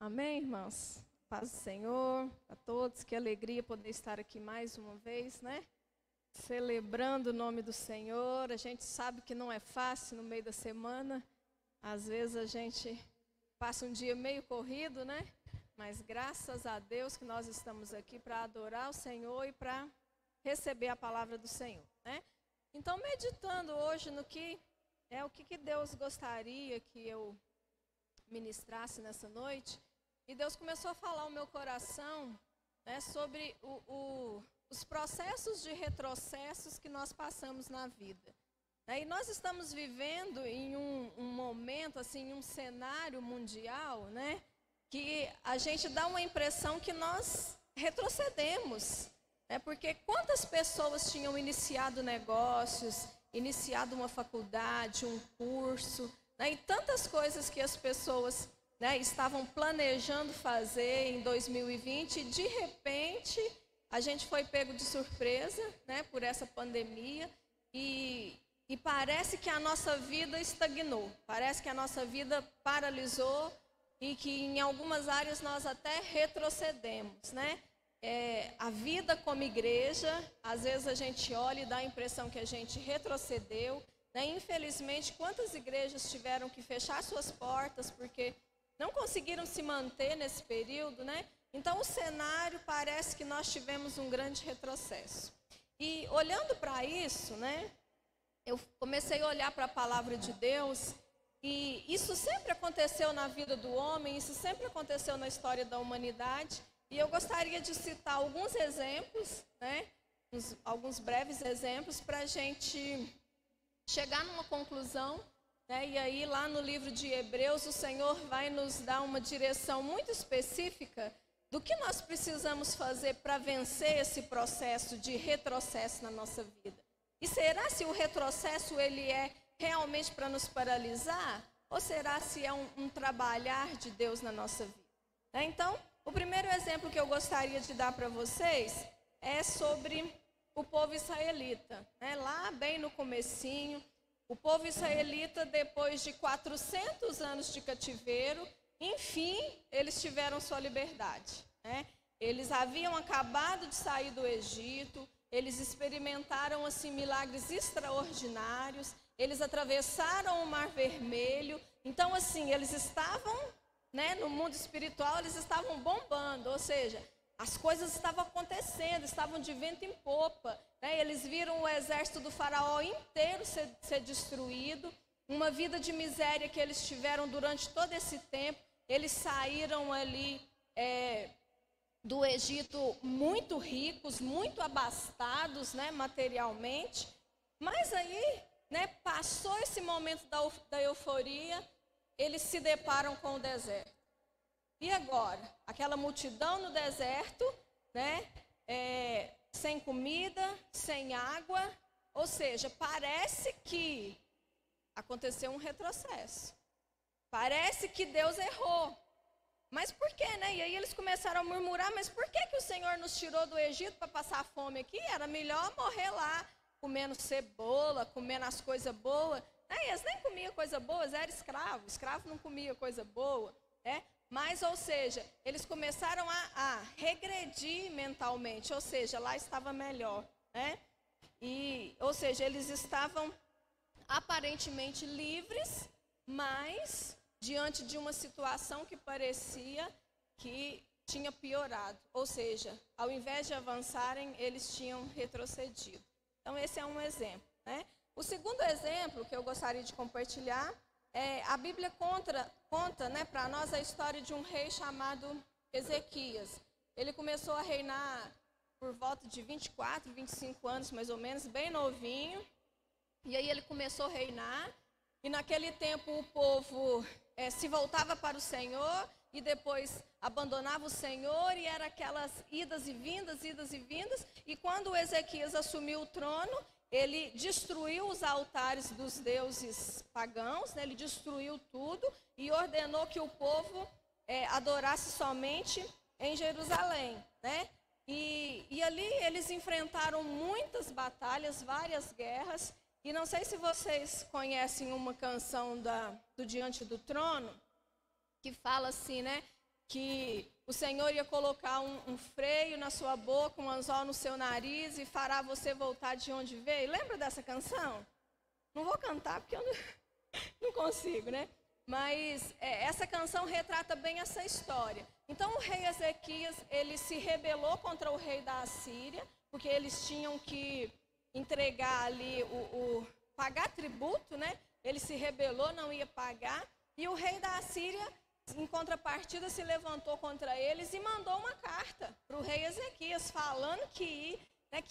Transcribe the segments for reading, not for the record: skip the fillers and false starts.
Amém, irmãos? Paz do Senhor a todos, que alegria poder estar aqui mais uma vez, né? Celebrando o nome do Senhor. A gente sabe que não é fácil no meio da semana. Às vezes a gente passa um dia meio corrido, né? Mas graças a Deus que nós estamos aqui para adorar o Senhor e para receber a palavra do Senhor, né? Então, meditando hoje no que o que Deus gostaria que eu ministrasse nessa noite, e Deus começou a falar ao meu coração, né, sobre os processos de retrocessos que nós passamos na vida. E nós estamos vivendo em um momento, assim, um cenário mundial, né, que a gente dá uma impressão que nós retrocedemos. Porque quantas pessoas tinham iniciado negócios, iniciado uma faculdade, um curso, e tantas coisas que as pessoas, estavam planejando fazer em 2020, e de repente a gente foi pego de surpresa, por essa pandemia, e parece que a nossa vida estagnou, parece que a nossa vida paralisou e que em algumas áreas nós até retrocedemos, a vida como igreja, às vezes a gente olha e dá a impressão que a gente retrocedeu. Infelizmente, quantas igrejas tiveram que fechar suas portas porque não conseguiram se manter nesse período, Então o cenário parece que nós tivemos um grande retrocesso. E olhando para isso, eu comecei a olhar para a palavra de Deus, e isso sempre aconteceu na vida do homem, isso sempre aconteceu na história da humanidade. E eu gostaria de citar alguns exemplos, alguns breves exemplos, para a gente chegar numa conclusão. E aí, lá no livro de Hebreus, o Senhor vai nos dar uma direção muito específica do que nós precisamos fazer para vencer esse processo de retrocesso na nossa vida. E será se o retrocesso ele é realmente para nos paralisar? Ou será se é um trabalhar de Deus na nossa vida? Então, o primeiro exemplo que eu gostaria de dar para vocês é sobre o povo israelita. Lá bem no comecinho, o povo israelita, depois de 400 anos de cativeiro, enfim, eles tiveram sua liberdade. Eles haviam acabado de sair do Egito, eles experimentaram assim, milagres extraordinários, eles atravessaram o Mar Vermelho. Então, assim, eles estavam... no mundo espiritual eles estavam bombando, ou seja, as coisas estavam acontecendo, estavam de vento em popa, Eles viram o exército do faraó inteiro ser destruído, uma vida de miséria que eles tiveram durante todo esse tempo. Eles saíram ali do Egito muito ricos, muito abastados, materialmente, mas aí, passou esse momento da euforia, eles se deparam com o deserto. E agora? Aquela multidão no deserto, sem comida, sem água, ou seja, parece que aconteceu um retrocesso. Parece que Deus errou. Mas por quê, E aí eles começaram a murmurar, mas por que o Senhor nos tirou do Egito para passar fome aqui? Era melhor morrer lá, comendo cebola, comendo as coisas boas. Eles nem comiam coisa boa, eles eram escravos. Escravo não comia coisa boa, Mas, ou seja, eles começaram a regredir mentalmente, ou seja, lá estava melhor, ou seja, eles estavam aparentemente livres, mas diante de uma situação que parecia que tinha piorado. Ou seja, ao invés de avançarem, eles tinham retrocedido. Então, esse é um exemplo, O segundo exemplo que eu gostaria de compartilhar a Bíblia conta para nós a história de um rei chamado Ezequias. Ele começou a reinar por volta de 24, 25 anos, mais ou menos, bem novinho. E aí ele começou a reinar, e naquele tempo o povo se voltava para o Senhor, e depois abandonava o Senhor, e era aquelas idas e vindas, e quando Ezequias assumiu o trono, ele destruiu os altares dos deuses pagãos, ele destruiu tudo e ordenou que o povo adorasse somente em Jerusalém, E ali eles enfrentaram muitas batalhas, várias guerras, e não sei se vocês conhecem uma canção do Diante do Trono, que fala assim, que o Senhor ia colocar um freio na sua boca, um anzol no seu nariz e fará você voltar de onde veio. Lembra dessa canção? Não vou cantar porque eu não consigo, né? Mas essa canção retrata bem essa história. Então o rei Ezequias, ele se rebelou contra o rei da Assíria, porque eles tinham que entregar ali, pagar tributo, né? Ele se rebelou, não ia pagar. E o rei da Assíria, em contrapartida, se levantou contra eles e mandou uma carta para o rei Ezequias, falando que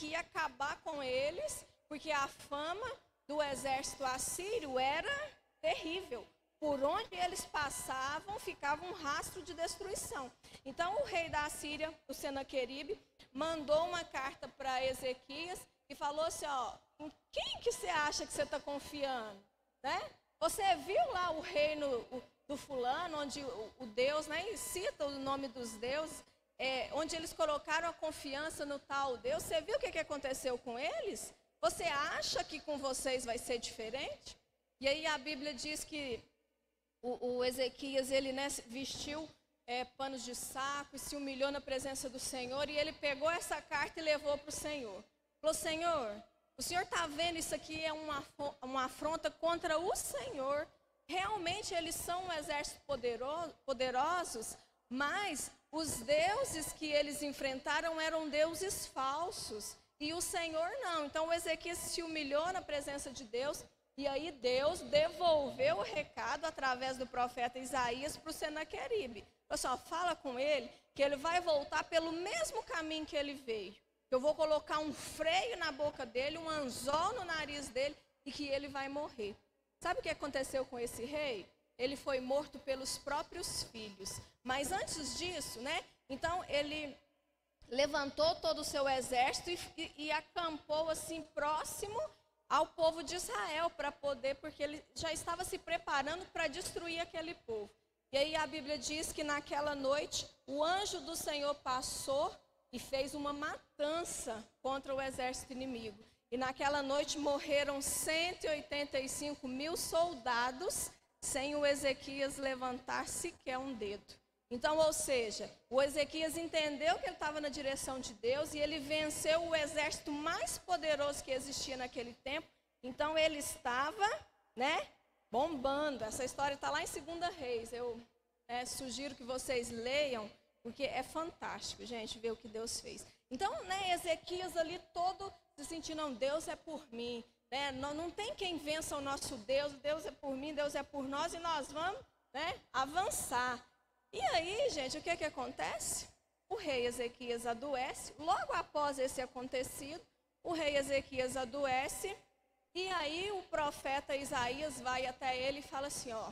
ia acabar com eles, porque a fama do exército assírio era terrível. Por onde eles passavam, ficava um rastro de destruição. Então, o rei da Assíria, o Senaqueribe, mandou uma carta para Ezequias e falou assim, ó, em quem que você acha que você está confiando? Né? Você viu lá o reino do fulano, onde o Deus, né, e cita o nome dos deuses, onde eles colocaram a confiança no tal Deus. Você viu o que aconteceu com eles? Você acha que com vocês vai ser diferente? E aí a Bíblia diz que o Ezequias, ele, né, vestiu panos de saco e se humilhou na presença do Senhor. E ele pegou essa carta e levou para o Senhor. Falou, Senhor, o Senhor está vendo isso aqui é uma afronta contra o Senhor. Realmente eles são um exército poderosos, mas os deuses que eles enfrentaram eram deuses falsos. E o Senhor não. Então o Ezequias se humilhou na presença de Deus. E aí Deus devolveu o recado através do profeta Isaías para o Senaqueribe. Pessoal, fala com ele que ele vai voltar pelo mesmo caminho que ele veio. Eu vou colocar um freio na boca dele, um anzol no nariz dele e que ele vai morrer. Sabe o que aconteceu com esse rei? Ele foi morto pelos próprios filhos. Mas antes disso, né? Então ele levantou todo o seu exército e acampou assim próximo ao povo de Israel para poder, porque ele já estava se preparando para destruir aquele povo. E aí a Bíblia diz que naquela noite o anjo do Senhor passou e fez uma matança contra o exército inimigo. E naquela noite morreram 185 mil soldados sem o Ezequias levantar sequer um dedo. Então, ou seja, o Ezequias entendeu que ele estava na direção de Deus e ele venceu o exército mais poderoso que existia naquele tempo. Então, ele estava, né, bombando. Essa história está lá em 2 Reis. Eu sugiro que vocês leiam, porque é fantástico, gente, ver o que Deus fez. Então, né, Ezequias ali todo se sentindo, não, Deus é por mim. Né? Não tem quem vença o nosso Deus. Deus é por mim, Deus é por nós e nós vamos, né, avançar. E aí, gente, o que acontece? O rei Ezequias adoece. Logo após esse acontecido, o rei Ezequias adoece. E aí o profeta Isaías vai até ele e fala assim, ó,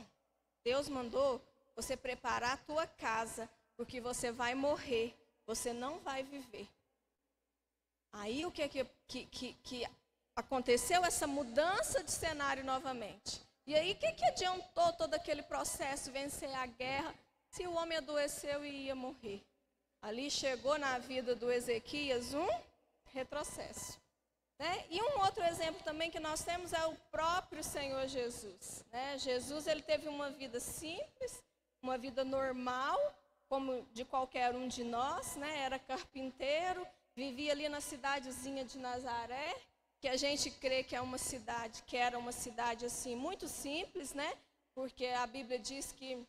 Deus mandou você preparar a tua casa, porque você vai morrer, você não vai viver. Aí o que aconteceu? Essa mudança de cenário novamente. E aí o que adiantou todo aquele processo, vencer a guerra, se o homem adoeceu e ia morrer? Ali chegou na vida do Ezequias um retrocesso. Né? E um outro exemplo também que nós temos é o próprio Senhor Jesus. Né? Jesus, ele teve uma vida simples, uma vida normal, como de qualquer um de nós, né? Era carpinteiro, vivia ali na cidadezinha de Nazaré, que a gente crê que era uma cidade assim muito simples, né? Porque a Bíblia diz que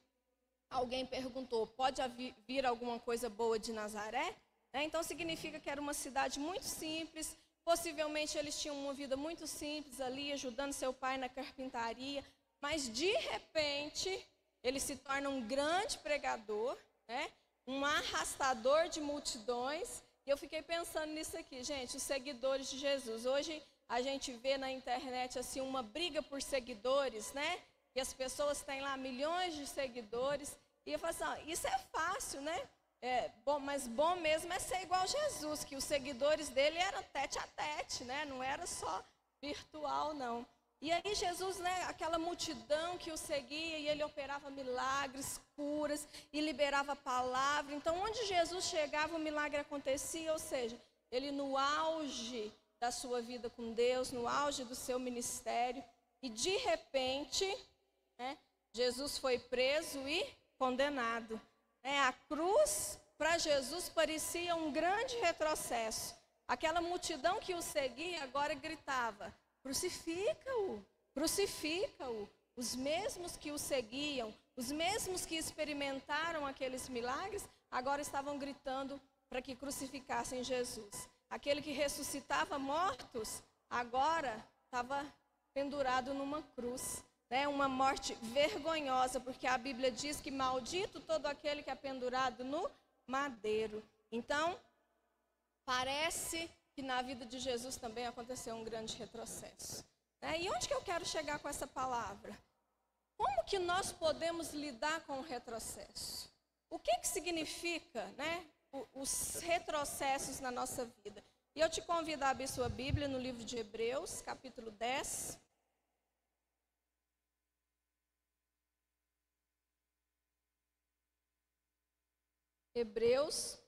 alguém perguntou, pode vir alguma coisa boa de Nazaré? Então significa que era uma cidade muito simples, possivelmente eles tinham uma vida muito simples ali, ajudando seu pai na carpintaria, mas de repente ele se torna um grande pregador, né? Um arrastador de multidões. E eu fiquei pensando nisso aqui, gente, os seguidores de Jesus. Hoje a gente vê na internet assim uma briga por seguidores, né? E as pessoas têm lá milhões de seguidores. E eu falo assim, isso é fácil, né? Mas bom mesmo é ser igual a Jesus, que os seguidores dele eram tete a tete, né? Não era só virtual, não. E aí Jesus, né, aquela multidão que o seguia, e ele operava milagres, curas, e liberava a palavra. Então, onde Jesus chegava, o milagre acontecia, ou seja, ele no auge da sua vida com Deus, no auge do seu ministério, e de repente, né, Jesus foi preso e condenado. A cruz, para Jesus, parecia um grande retrocesso. Aquela multidão que o seguia agora gritava: crucifica-o, crucifica-o. Os mesmos que o seguiam, os mesmos que experimentaram aqueles milagres, agora estavam gritando para que crucificassem Jesus. Aquele que ressuscitava mortos, agora estava pendurado numa cruz. Uma morte vergonhosa, porque a Bíblia diz que maldito todo aquele que é pendurado no madeiro. Então, parece que na vida de Jesus também aconteceu um grande retrocesso. E onde que eu quero chegar com essa palavra? Como que nós podemos lidar com o retrocesso? O que significa, os retrocessos na nossa vida? E eu te convido a abrir sua Bíblia no livro de Hebreus, capítulo 10. Hebreus,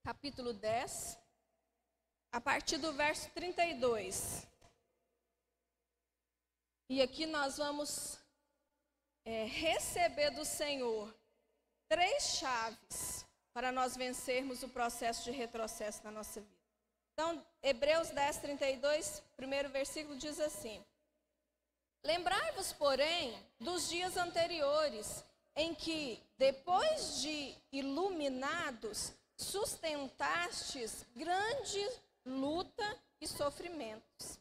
capítulo 10, a partir do verso 32. E aqui nós vamos receber do Senhor 3 chaves para nós vencermos o processo de retrocesso na nossa vida. Então, Hebreus 10, 32, primeiro versículo diz assim: lembrai-vos, porém, dos dias anteriores, em que, depois de iluminados, sustentastes grande luta e sofrimentos.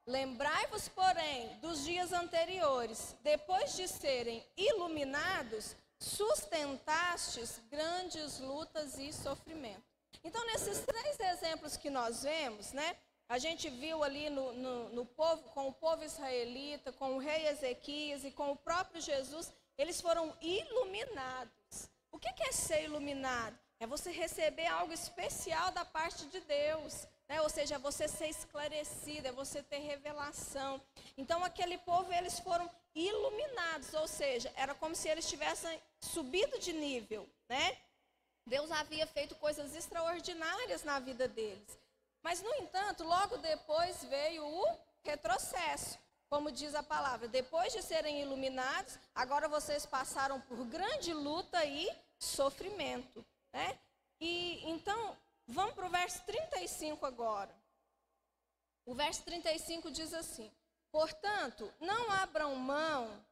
Lembrai-vos, porém, dos dias anteriores, depois de serem iluminados, sustentastes grandes lutas e sofrimentos. Então, nesses 3 exemplos que nós vemos, a gente viu ali no povo, com o povo israelita, com o rei Ezequias e com o próprio Jesus, eles foram iluminados. O que é ser iluminado? É você receber algo especial da parte de Deus. Ou seja, é você ser esclarecido, é você ter revelação. Então, aquele povo, eles foram iluminados, ou seja, era como se eles tivessem subido de nível, Deus havia feito coisas extraordinárias na vida deles. Mas, no entanto, logo depois veio o retrocesso. Como diz a palavra, depois de serem iluminados, agora vocês passaram por grande luta e sofrimento. E então, vamos para o verso 35 agora. O verso 35 diz assim: portanto, não abram mão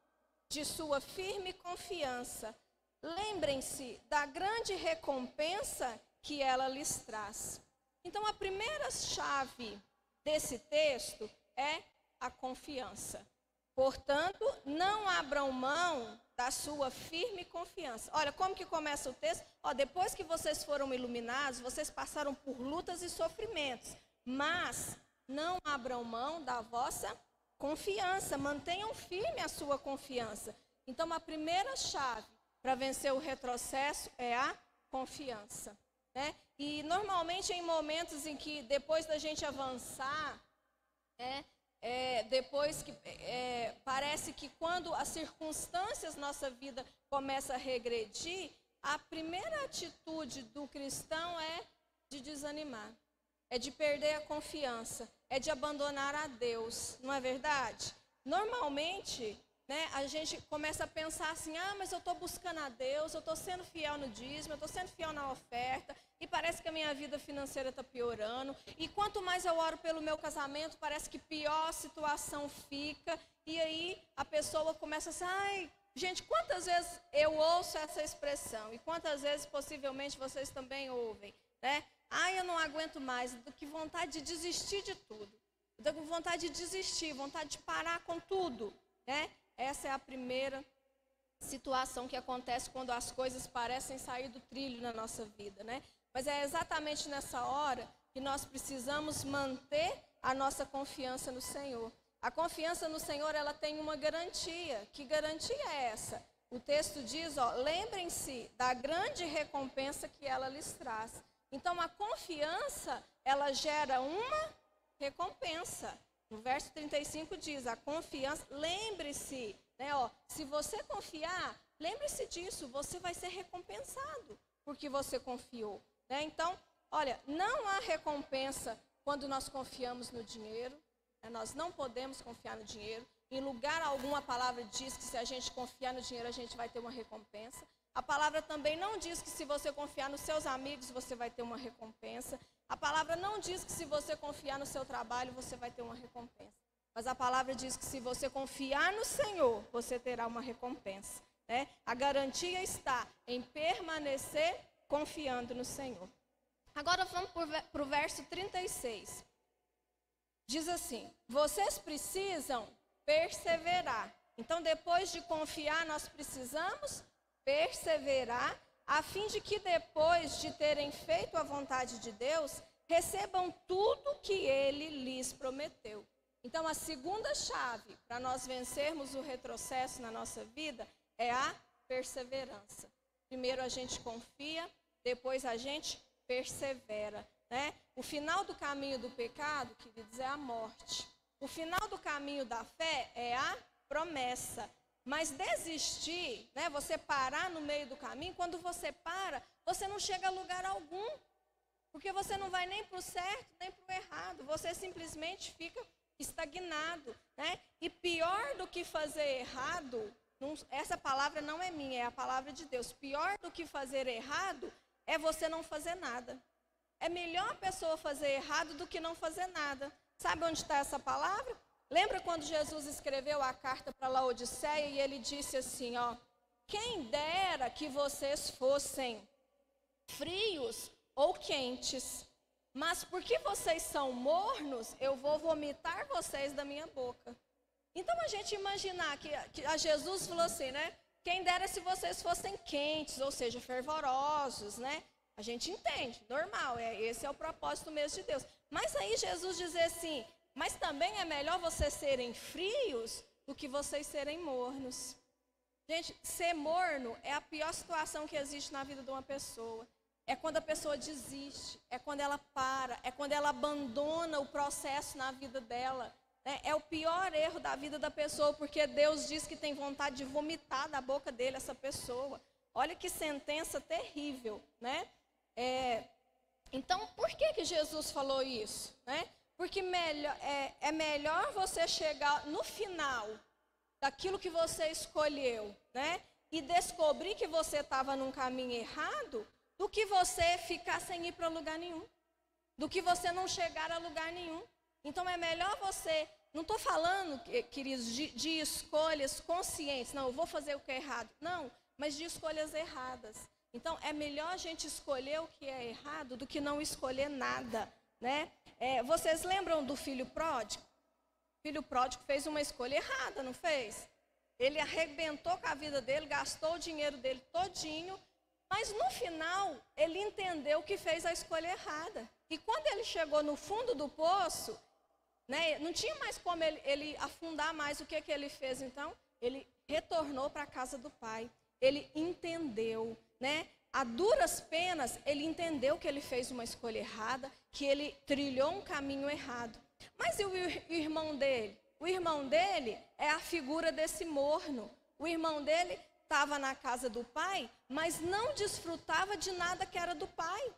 de sua firme confiança. Lembrem-se da grande recompensa que ela lhes traz. Então, a primeira chave desse texto é a confiança. Portanto, não abram mão da sua firme confiança. Olha como que começa o texto. Depois que vocês foram iluminados, vocês passaram por lutas e sofrimentos. Mas não abram mão da vossa confiança. Mantenham firme a sua confiança. Então, a primeira chave para vencer o retrocesso é a confiança. E normalmente em momentos em que depois da gente avançar, depois que parece que quando as circunstâncias da nossa vida começam a regredir, a primeira atitude do cristão é de desanimar, é de perder a confiança, é de abandonar a Deus, não é verdade? Normalmente, a gente começa a pensar assim: mas eu estou buscando a Deus, eu estou sendo fiel no dízimo, eu estou sendo fiel na oferta, e parece que a minha vida financeira está piorando, e quanto mais eu oro pelo meu casamento, parece que pior a situação fica, e aí a pessoa começa assim: gente, quantas vezes eu ouço essa expressão, e quantas vezes possivelmente vocês também ouvem, eu não aguento mais, que vontade de desistir de tudo, com vontade de desistir, vontade de parar com tudo, Essa é a primeira situação que acontece quando as coisas parecem sair do trilho na nossa vida, Mas é exatamente nessa hora que nós precisamos manter a nossa confiança no Senhor. A confiança no Senhor, ela tem uma garantia. Que garantia é essa? O texto diz, lembrem-se da grande recompensa que ela lhes traz. Então, a confiança, ela gera uma recompensa. No verso 35 diz, a confiança, lembre-se, se você confiar, lembre-se disso, você vai ser recompensado porque você confiou. Então, olha, não há recompensa quando nós confiamos no dinheiro, nós não podemos confiar no dinheiro. Em lugar algum a palavra diz que se a gente confiar no dinheiro a gente vai ter uma recompensa. A palavra também não diz que se você confiar nos seus amigos você vai ter uma recompensa. A palavra não diz que se você confiar no seu trabalho você vai ter uma recompensa. Mas a palavra diz que se você confiar no Senhor, você terá uma recompensa. Né? A garantia está em permanecer confiando no Senhor. Agora vamos para o verso 36. Diz assim, vocês precisam perseverar. Então, depois de confiar, nós precisamos perseverar, a fim de que depois de terem feito a vontade de Deus, recebam tudo que Ele lhes prometeu. Então, a segunda chave para nós vencermos o retrocesso na nossa vida é a perseverança. Primeiro a gente confia, depois a gente persevera. Né? O final do caminho do pecado, queridos, é a morte. O final do caminho da fé é a promessa. Mas desistir, né, você parar no meio do caminho, quando você para, você não chega a lugar algum. Porque você não vai nem para o certo, nem para o errado. Você simplesmente fica estagnado. Né? E pior do que fazer errado, essa palavra não é minha, é a palavra de Deus. Pior do que fazer errado é você não fazer nada. É melhor a pessoa fazer errado do que não fazer nada. Sabe onde está essa palavra? Lembra quando Jesus escreveu a carta para Laodiceia e ele disse assim, ó, quem dera que vocês fossem frios ou quentes, mas porque vocês são mornos, eu vou vomitar vocês da minha boca. Então a gente imaginar que a Jesus falou assim, né? Quem dera se vocês fossem quentes, ou seja, fervorosos, né? A gente entende, normal, esse é o propósito mesmo de Deus. Mas aí Jesus dizer assim, mas também é melhor vocês serem frios do que vocês serem mornos. Gente, ser morno é a pior situação que existe na vida de uma pessoa. É quando a pessoa desiste, é quando ela para, é quando ela abandona o processo na vida dela. Né? É o pior erro da vida da pessoa, porque Deus diz que tem vontade de vomitar da boca dele essa pessoa. Olha que sentença terrível, né? Então, por que Jesus falou isso? Né? Porque é melhor você chegar no final daquilo que você escolheu, né? E descobrir que você estava num caminho errado, do que você ficar sem ir para lugar nenhum. Do que você não chegar a lugar nenhum. Então, é melhor você... Não estou falando, queridos, de escolhas conscientes. Não, eu vou fazer o que é errado. Não, mas de escolhas erradas. Então, é melhor a gente escolher o que é errado do que não escolher nada, né? Vocês lembram do filho pródigo? O filho pródigo fez uma escolha errada, não fez? Ele arrebentou com a vida dele, gastou o dinheiro dele todinho, mas no final, ele entendeu que fez a escolha errada. E quando ele chegou no fundo do poço, né, não tinha mais como ele afundar mais. O que ele fez então? Ele retornou para a casa do pai. Ele entendeu, né? A duras penas, ele entendeu que ele fez uma escolha errada, que ele trilhou um caminho errado. Mas e o irmão dele? O irmão dele é a figura desse morno. O irmão dele estava na casa do pai, mas não desfrutava de nada que era do pai.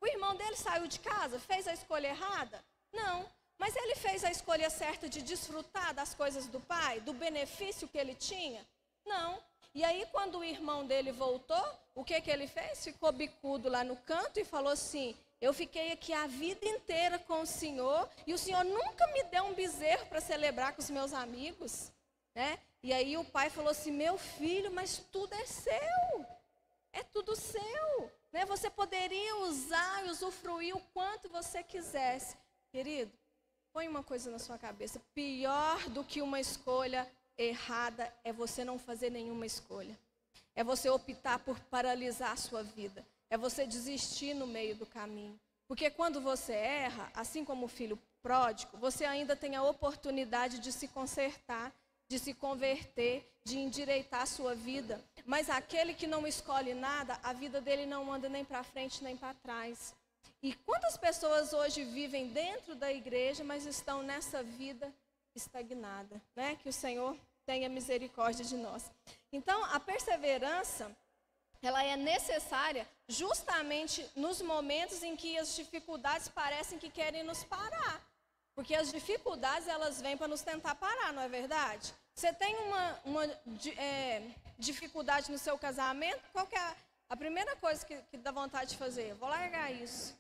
O irmão dele saiu de casa, fez a escolha errada? Não. Mas ele fez a escolha certa de desfrutar das coisas do pai, do benefício que ele tinha? Não. E aí, quando o irmão dele voltou, o que ele fez? Ficou bicudo lá no canto e falou assim, eu fiquei aqui a vida inteira com o senhor e o senhor nunca me deu um bezerro para celebrar com os meus amigos. Né? E aí o pai falou assim, meu filho, mas tudo é seu. É tudo seu. Né? Você poderia usar e usufruir o quanto você quisesse. Querido, põe uma coisa na sua cabeça. Pior do que uma escolha errada é você não fazer nenhuma escolha. É você optar por paralisar a sua vida. É você desistir no meio do caminho. Porque quando você erra, assim como o filho pródigo, você ainda tem a oportunidade de se consertar, de se converter, de endireitar a sua vida. Mas aquele que não escolhe nada, a vida dele não anda nem para frente nem para trás. E quantas pessoas hoje vivem dentro da igreja, mas estão nessa vida estagnada, né? Que o Senhor tenha misericórdia de nós. Então, a perseverança, ela é necessária justamente nos momentos em que as dificuldades parecem que querem nos parar. Porque as dificuldades, elas vêm para nos tentar parar, não é verdade? Você tem uma dificuldade no seu casamento? Qual que é a primeira coisa que dá vontade de fazer? Vou largar isso.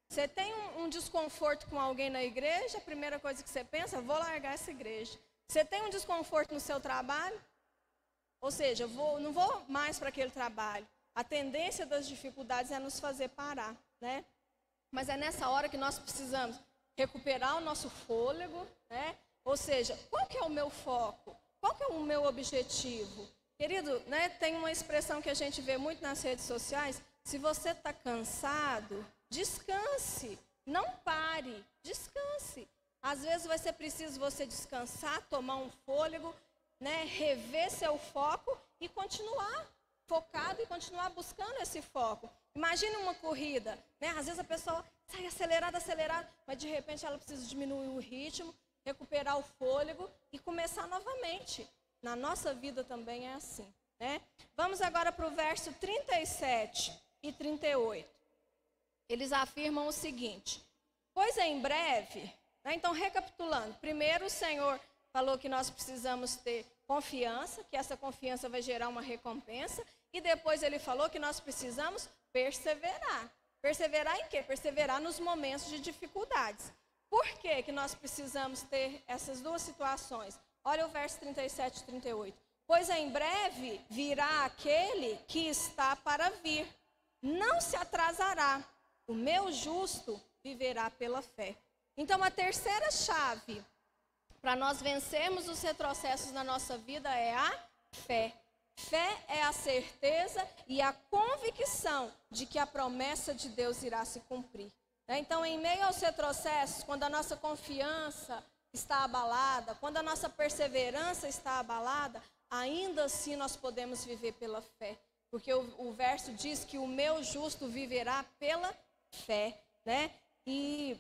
Você tem um desconforto com alguém na igreja? A primeira coisa que você pensa, vou largar essa igreja. Você tem um desconforto no seu trabalho? Ou seja, não vou mais para aquele trabalho. A tendência das dificuldades é nos fazer parar, né? Mas é nessa hora que nós precisamos recuperar o nosso fôlego, né? Ou seja, qual que é o meu foco? Qual que é o meu objetivo? Querido, né, tem uma expressão que a gente vê muito nas redes sociais. Se você está cansado, descanse. Não pare, descanse. Às vezes vai ser preciso você descansar, tomar um fôlego, né, rever seu foco e continuar focado e continuar buscando esse foco. Imagine uma corrida, né? Às vezes a pessoa sai acelerada, mas de repente ela precisa diminuir o ritmo, recuperar o fôlego e começar novamente. Na nossa vida também é assim, né? Vamos agora para o verso 37 e 38. Eles afirmam o seguinte: pois em breve, né? Então recapitulando, primeiro o Senhor falou que nós precisamos ter confiança, que essa confiança vai gerar uma recompensa. E depois ele falou que nós precisamos perseverar. Perseverar em quê? Perseverar nos momentos de dificuldades. Por que nós precisamos ter essas duas situações? Olha o verso 37 e 38. Pois em breve virá aquele que está para vir. Não se atrasará. O meu justo viverá pela fé. Então a terceira chave para nós vencermos os retrocessos na nossa vida é a fé. Fé é a certeza e a convicção de que a promessa de Deus irá se cumprir. Então, em meio aos retrocessos, quando a nossa confiança está abalada, quando a nossa perseverança está abalada, ainda assim nós podemos viver pela fé. Porque o verso diz que o meu justo viverá pela fé, né? E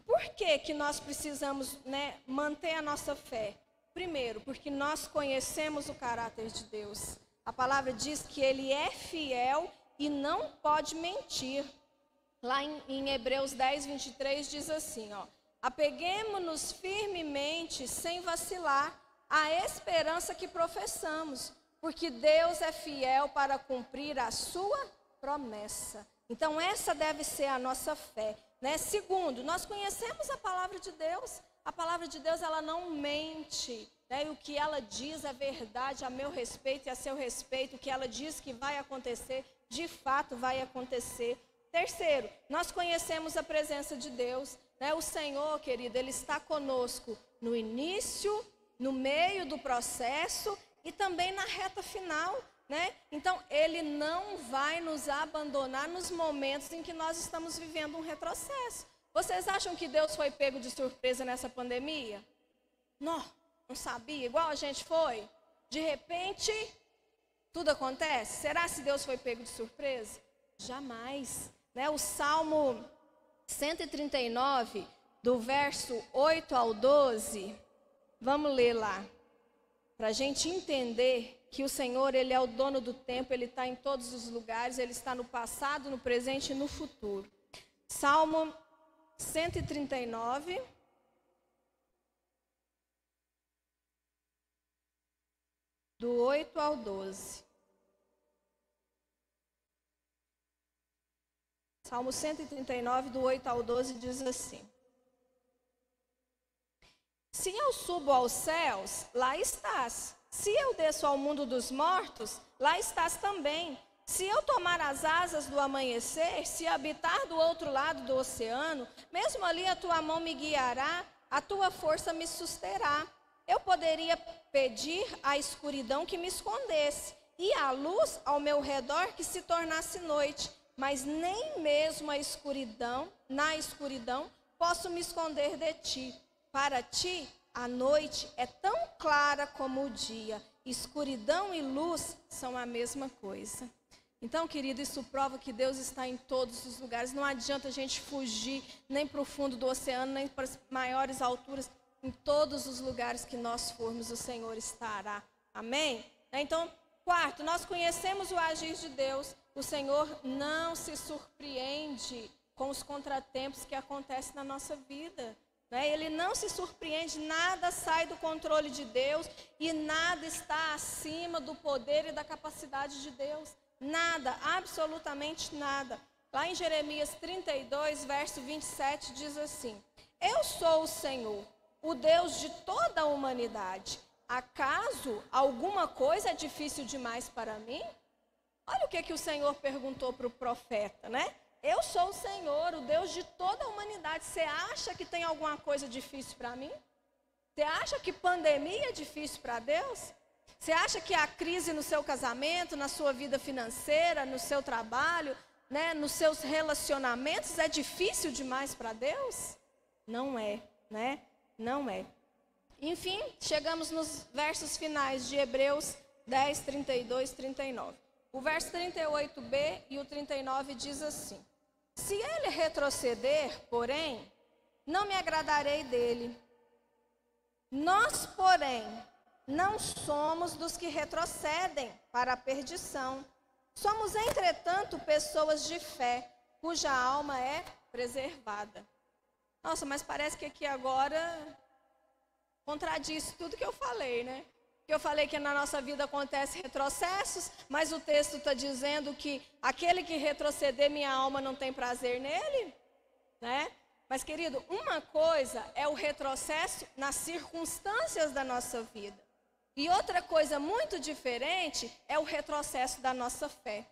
por que nós precisamos, né, manter a nossa fé? Primeiro, porque nós conhecemos o caráter de Deus. A palavra diz que Ele é fiel e não pode mentir. Lá em Hebreus 10, 23 diz assim, ó: apeguemo-nos firmemente, sem vacilar, à esperança que professamos, porque Deus é fiel para cumprir a sua promessa. Então essa deve ser a nossa fé, né? Segundo, nós conhecemos a palavra de Deus. A palavra de Deus, ela não mente, né? E o que ela diz é verdade a meu respeito e a seu respeito. O que ela diz que vai acontecer, de fato vai acontecer. Terceiro, nós conhecemos a presença de Deus, né? O Senhor, querido, Ele está conosco no início, no meio do processo e também na reta final, né? Então, Ele não vai nos abandonar nos momentos em que nós estamos vivendo um retrocesso. Vocês acham que Deus foi pego de surpresa nessa pandemia? Não sabia, igual a gente foi. De repente, tudo acontece. Será que Deus foi pego de surpresa? Jamais. Né? O Salmo 139, do verso 8 ao 12, vamos ler lá. Para a gente entender que o Senhor, Ele é o dono do tempo, Ele está em todos os lugares, Ele está no passado, no presente e no futuro. Salmo 139, do 8 ao 12. Salmo 139, do 8 ao 12, diz assim: se eu subo aos céus, lá estás. Se eu desço ao mundo dos mortos, lá estás também. Se eu tomar as asas do amanhecer, se habitar do outro lado do oceano, mesmo ali a tua mão me guiará, a tua força me susterá. Eu poderia pedir à escuridão que me escondesse, e à luz ao meu redor que se tornasse noite. Mas nem mesmo na escuridão, posso me esconder de ti. Para ti, a noite é tão clara como o dia. Escuridão e luz são a mesma coisa. Então, querido, isso prova que Deus está em todos os lugares. Não adianta a gente fugir nem para o fundo do oceano, nem para as maiores alturas. Em todos os lugares que nós formos, o Senhor estará. Amém? Então, quarto, nós conhecemos o agir de Deus. O Senhor não se surpreende com os contratempos que acontecem na nossa vida. né? Ele não se surpreende, nada sai do controle de Deus e nada está acima do poder e da capacidade de Deus. Nada, absolutamente nada. Lá em Jeremias 32, verso 27, diz assim: eu sou o Senhor, o Deus de toda a humanidade. Acaso alguma coisa é difícil demais para mim? Olha o que o Senhor perguntou para o profeta, né? Eu sou o Senhor, o Deus de toda a humanidade. Você acha que tem alguma coisa difícil para mim? Você acha que pandemia é difícil para Deus? Você acha que a crise no seu casamento, na sua vida financeira, no seu trabalho, né, nos seus relacionamentos é difícil demais para Deus? Não é, né? Não é. Enfim, chegamos nos versos finais de Hebreus 10, 32, 39. O verso 38b e o 39 diz assim: se ele retroceder, porém, não me agradarei dele. Nós, porém, não somos dos que retrocedem para a perdição. Somos, entretanto, pessoas de fé, cuja alma é preservada. Nossa, mas parece que aqui agora contradiz tudo que eu falei, né? Que eu falei que na nossa vida acontece retrocessos, mas o texto está dizendo que aquele que retroceder, minha alma não tem prazer nele, né? Mas, querido, uma coisa é o retrocesso nas circunstâncias da nossa vida. E outra coisa muito diferente é o retrocesso da nossa fé.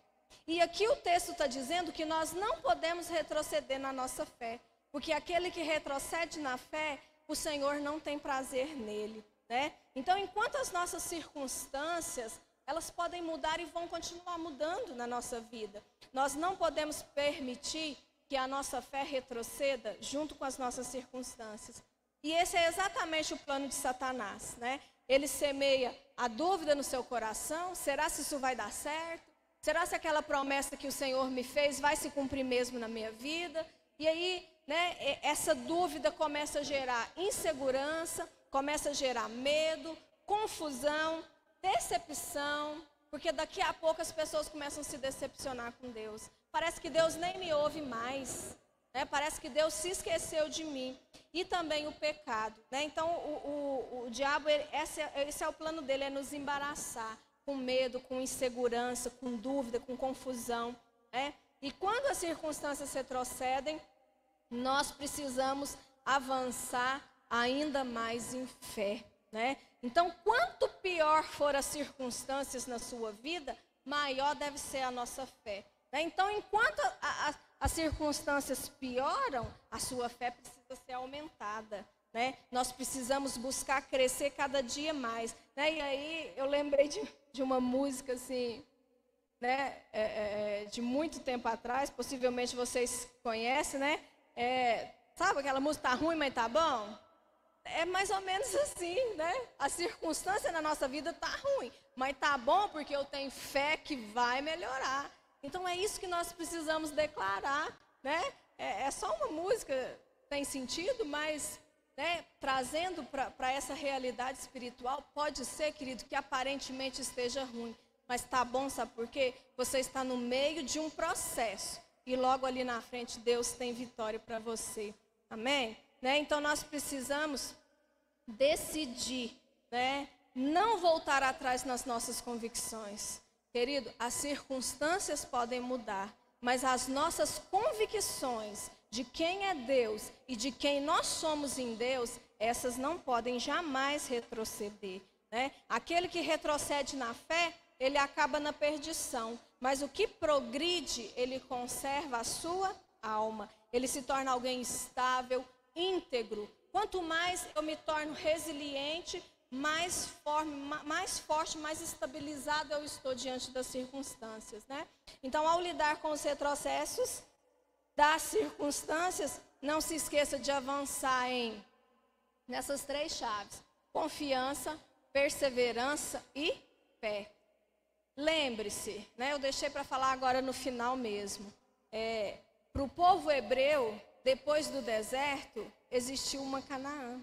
E aqui o texto está dizendo que nós não podemos retroceder na nossa fé. Porque aquele que retrocede na fé, o Senhor não tem prazer nele, né? Então, enquanto as nossas circunstâncias, elas podem mudar e vão continuar mudando na nossa vida, nós não podemos permitir que a nossa fé retroceda junto com as nossas circunstâncias. E esse é exatamente o plano de Satanás, né? Ele semeia a dúvida no seu coração: será se isso vai dar certo? Será se aquela promessa que o Senhor me fez vai se cumprir mesmo na minha vida? E aí, né, essa dúvida começa a gerar insegurança, começa a gerar medo, confusão, decepção, porque daqui a pouco as pessoas começam a se decepcionar com Deus. Parece que Deus nem me ouve mais, né? Parece que Deus se esqueceu de mim. E também o pecado, né? Então o diabo, esse é o plano dele, é nos embaraçar com medo, com insegurança, com dúvida, com confusão, né? E quando as circunstâncias retrocedem, nós precisamos avançar ainda mais em fé, né? Então, quanto pior for as circunstâncias na sua vida, maior deve ser a nossa fé, né? Então, enquanto as circunstâncias pioram, a sua fé precisa ser aumentada, né? Nós precisamos buscar crescer cada dia mais, né? E aí eu lembrei de uma música assim, né? De muito tempo atrás, possivelmente vocês conhecem, né? Sabe aquela música, tá ruim, mas tá bom? É mais ou menos assim, né? A circunstância na nossa vida tá ruim, mas tá bom porque eu tenho fé que vai melhorar. Então é isso que nós precisamos declarar, né? É só uma música, tem sentido, mas, né, trazendo para essa realidade espiritual, pode ser, querido, que aparentemente esteja ruim, mas tá bom, sabe por quê? Você está no meio de um processo e logo ali na frente Deus tem vitória para você, amém? Né? Então nós precisamos decidir, né, não voltar atrás nas nossas convicções. Querido, as circunstâncias podem mudar, mas as nossas convicções de quem é Deus e de quem nós somos em Deus, essas não podem jamais retroceder, né? Aquele que retrocede na fé, ele acaba na perdição, mas o que progride, ele conserva a sua alma, ele se torna alguém estável, íntegro. Quanto mais eu me torno resiliente, mais forte, mais estabilizado eu estou diante das circunstâncias, né? Então, ao lidar com os retrocessos das circunstâncias, não se esqueça de avançar nessas três chaves: confiança, perseverança e fé. Lembre-se, né? Eu deixei para falar agora no final mesmo. Para o povo hebreu, depois do deserto, existiu uma Canaã.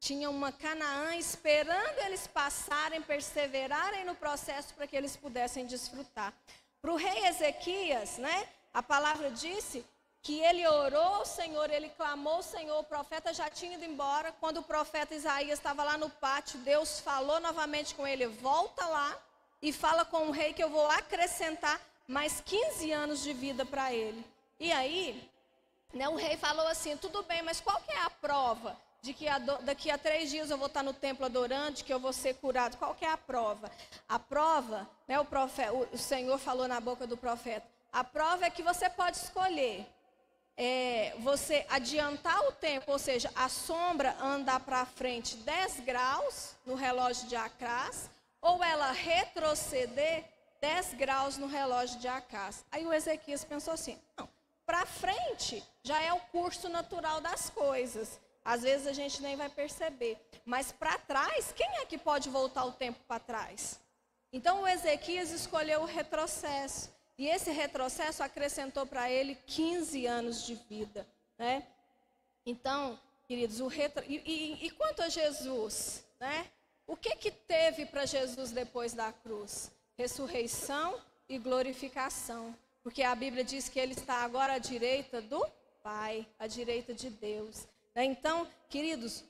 Tinha uma Canaã esperando eles passarem, perseverarem no processo para que eles pudessem desfrutar. Para o rei Ezequias, né, a palavra disse que ele orou ao Senhor, ele clamou ao Senhor, o profeta já tinha ido embora. Quando o profeta Isaías estava lá no pátio, Deus falou novamente com ele: volta lá e fala com o rei que eu vou acrescentar mais 15 anos de vida para ele. E aí, o rei falou assim: tudo bem, mas qual que é a prova de que daqui a 3 dias eu vou estar no templo adorando, de que eu vou ser curado? Qual que é a prova? A prova, o Senhor falou na boca do profeta, a prova é que você pode escolher você adiantar o tempo, ou seja, a sombra andar para frente 10 graus no relógio de Acrás, ou ela retroceder 10 graus no relógio de Acrás. Aí o Ezequias pensou assim: não, para frente já é o curso natural das coisas. Às vezes a gente nem vai perceber. Mas para trás, quem é que pode voltar o tempo para trás? Então o Ezequias escolheu o retrocesso. E esse retrocesso acrescentou para ele 15 anos de vida, né? Então, queridos, e quanto a Jesus, né? O que teve para Jesus depois da cruz? Ressurreição e glorificação. Porque a Bíblia diz que ele está agora à direita do Pai, à direita de Deus. Então, queridos,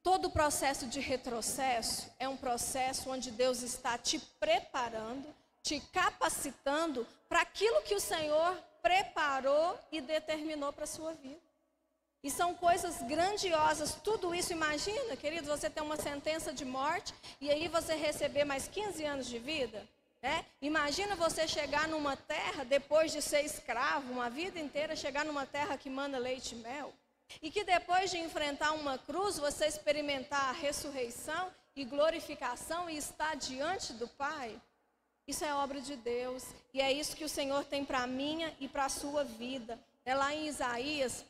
todo o processo de retrocesso é um processo onde Deus está te preparando, te capacitando para aquilo que o Senhor preparou e determinou para a sua vida. E são coisas grandiosas, tudo isso. Imagina, queridos, você ter uma sentença de morte e aí você receber mais 15 anos de vida, né? Imagina você chegar numa terra, depois de ser escravo, uma vida inteira, chegar numa terra que manda leite e mel. E que depois de enfrentar uma cruz, você experimentar a ressurreição e glorificação e estar diante do Pai. Isso é obra de Deus. E é isso que o Senhor tem para a minha e para a sua vida. É lá em Isaías,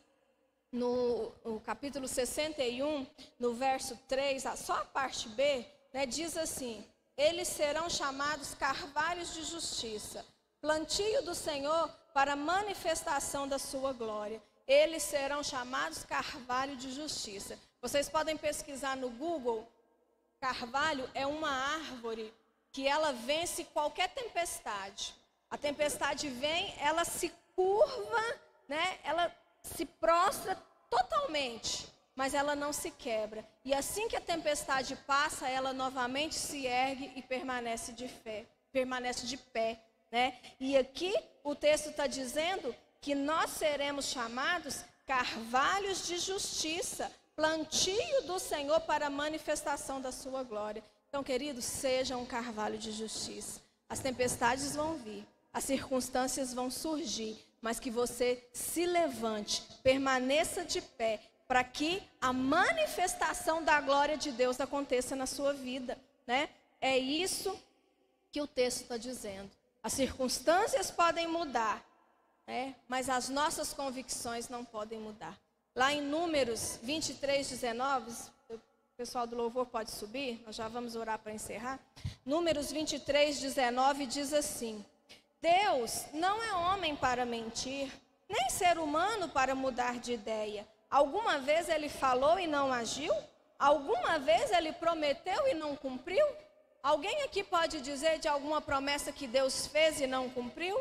no capítulo 61, no verso 3, só a parte B, né, diz assim: eles serão chamados carvalhos de justiça, plantio do Senhor para manifestação da sua glória. Eles serão chamados carvalho de justiça. Vocês podem pesquisar no Google. Carvalho é uma árvore que ela vence qualquer tempestade. A tempestade vem, ela se curva, né? Ela se prostra totalmente, mas ela não se quebra. E assim que a tempestade passa, ela novamente se ergue e permanece de pé, né? E aqui o texto está dizendo que nós seremos chamados carvalhos de justiça, plantio do Senhor para a manifestação da sua glória. Então, queridos, seja um carvalho de justiça. As tempestades vão vir, as circunstâncias vão surgir, mas que você se levante, permaneça de pé, para que a manifestação da glória de Deus aconteça na sua vida, né? É isso que o texto está dizendo. As circunstâncias podem mudar, né? Mas as nossas convicções não podem mudar. Lá em Números 23, 19, o pessoal do louvor pode subir, nós já vamos orar para encerrar. Números 23, 19 diz assim: Deus não é homem para mentir, nem ser humano para mudar de ideia. Alguma vez ele falou e não agiu? Alguma vez ele prometeu e não cumpriu? Alguém aqui pode dizer de alguma promessa que Deus fez e não cumpriu?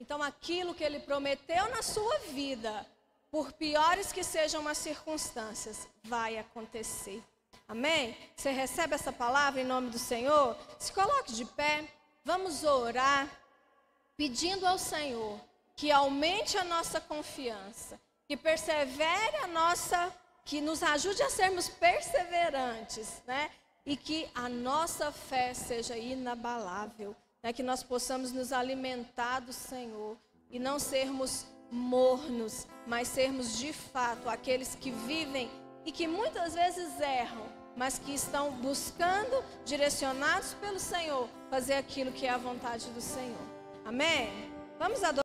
Então, aquilo que ele prometeu na sua vida, por piores que sejam as circunstâncias, vai acontecer. Amém? Você recebe essa palavra em nome do Senhor? Se coloque de pé, vamos orar, pedindo ao Senhor que aumente a nossa confiança, que persevere que nos ajude a sermos perseverantes, né? E que a nossa fé seja inabalável, né? Que nós possamos nos alimentar do Senhor e não sermos mornos, mas sermos de fato aqueles que vivem e que muitas vezes erram, mas que estão buscando, direcionados pelo Senhor, fazer aquilo que é a vontade do Senhor. Amém? Vamos adorar.